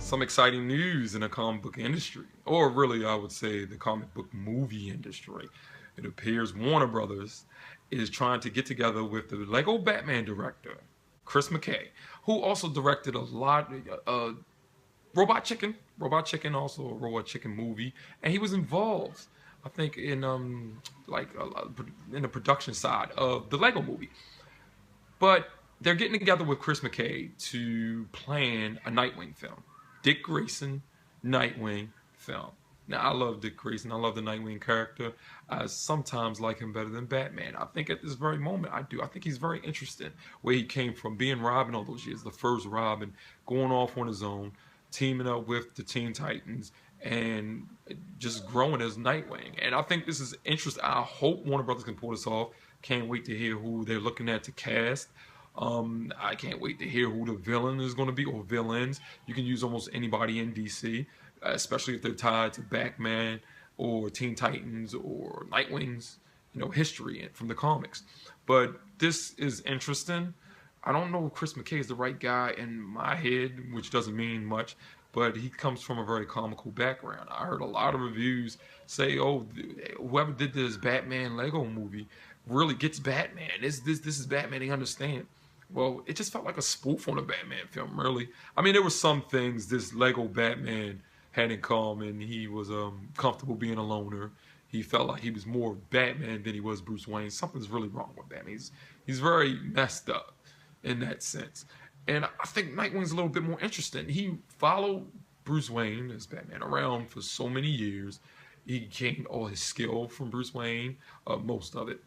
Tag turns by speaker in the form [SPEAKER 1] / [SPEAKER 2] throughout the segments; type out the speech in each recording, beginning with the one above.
[SPEAKER 1] Some exciting news in the comic book industry, or really I would say the comic book movie industry. It appears Warner Brothers is trying to get together with the Lego Batman director, Chris McKay, who also directed a lot, Robot Chicken, also a Robot Chicken movie, and he was involved, I think, in in the production side of the Lego movie. But they're getting together with Chris McKay to plan a Nightwing film. Dick Grayson, Nightwing film. Now, I love Dick Grayson. I love the Nightwing character. I sometimes like him better than Batman. I think at this very moment, I do. I think he's very interesting where he came from, being Robin all those years, the first Robin, going off on his own, teaming up with the Teen Titans, and just growing as Nightwing. And I think this is interesting. I hope Warner Brothers can pull this off. Can't wait to hear who they're looking at to cast. I can't wait to hear who the villain is going to be, or villains. You can use almost anybody in DC, especially if they're tied to Batman or Teen Titans or Nightwing's, history from the comics. But this is interesting. I don't know if Chris McKay is the right guy in my head, which doesn't mean much, but he comes from a very comical background. I heard a lot of reviews say, "Oh, whoever did this Batman Lego movie really gets Batman. This is Batman. They understand." Well, it just felt like a spoof on a Batman film, really. I mean, there were some things this Lego Batman had in common. He was comfortable being a loner. He felt like he was more Batman than he was Bruce Wayne. Something's really wrong with Batman. He's very messed up in that sense. And I think Nightwing's a little bit more interesting. He followed Bruce Wayne as Batman around for so many years. He gained all his skill from Bruce Wayne, most of it.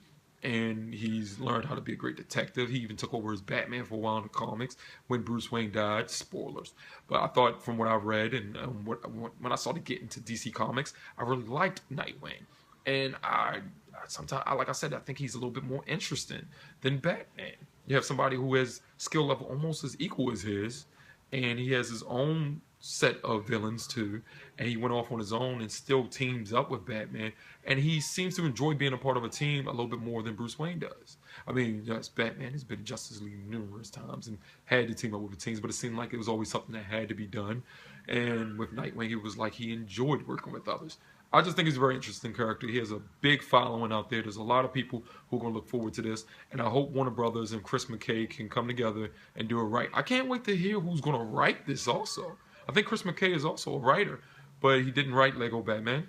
[SPEAKER 1] And he's learned how to be a great detective. He even took over as Batman for a while in the comics when Bruce Wayne died. Spoilers. But I thought, from what I read and when I started getting to DC Comics, I really liked Nightwing. And I sometimes, like I said, I think he's a little bit more interesting than Batman. You have somebody who has skill level almost as equal as his, and he has his own set of villains too, and he went off on his own and still teams up with Batman, and he seems to enjoy being a part of a team a little bit more than Bruce Wayne does. I mean, yes, Batman has been in Justice League numerous times and had to team up with the teams, but it seemed like it was always something that had to be done. And with Nightwing, it was like he enjoyed working with others. I just think he's a very interesting character. He has a big following out there. There's a lot of people who are going to look forward to this. And I hope Warner Brothers and Chris McKay can come together and do it right. I can't wait to hear who's going to write this also. I think Chris McKay is also a writer, but he didn't write Lego Batman.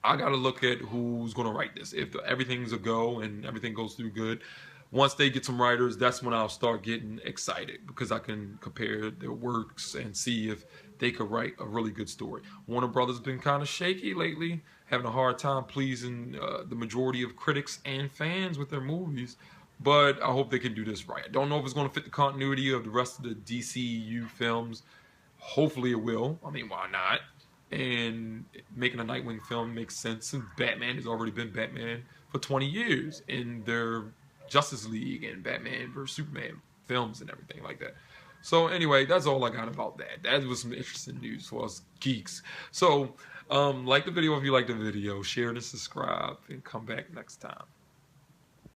[SPEAKER 1] I got to look at who's going to write this. If everything's a go and everything goes through good, once they get some writers, that's when I'll start getting excited, because I can compare their works and see if they could write a really good story. Warner Brothers has been kind of shaky lately, having a hard time pleasing the majority of critics and fans with their movies, but I hope they can do this right. I don't know if it's going to fit the continuity of the rest of the DCU films. Hopefully it will. I mean, why not? And making a Nightwing film makes sense, since Batman has already been Batman for 20 years in their Justice League and Batman vs. Superman films and everything like that. So anyway, that's all I got about that. That was some interesting news for us geeks. So like the video if you like the video, share and subscribe, and come back next time.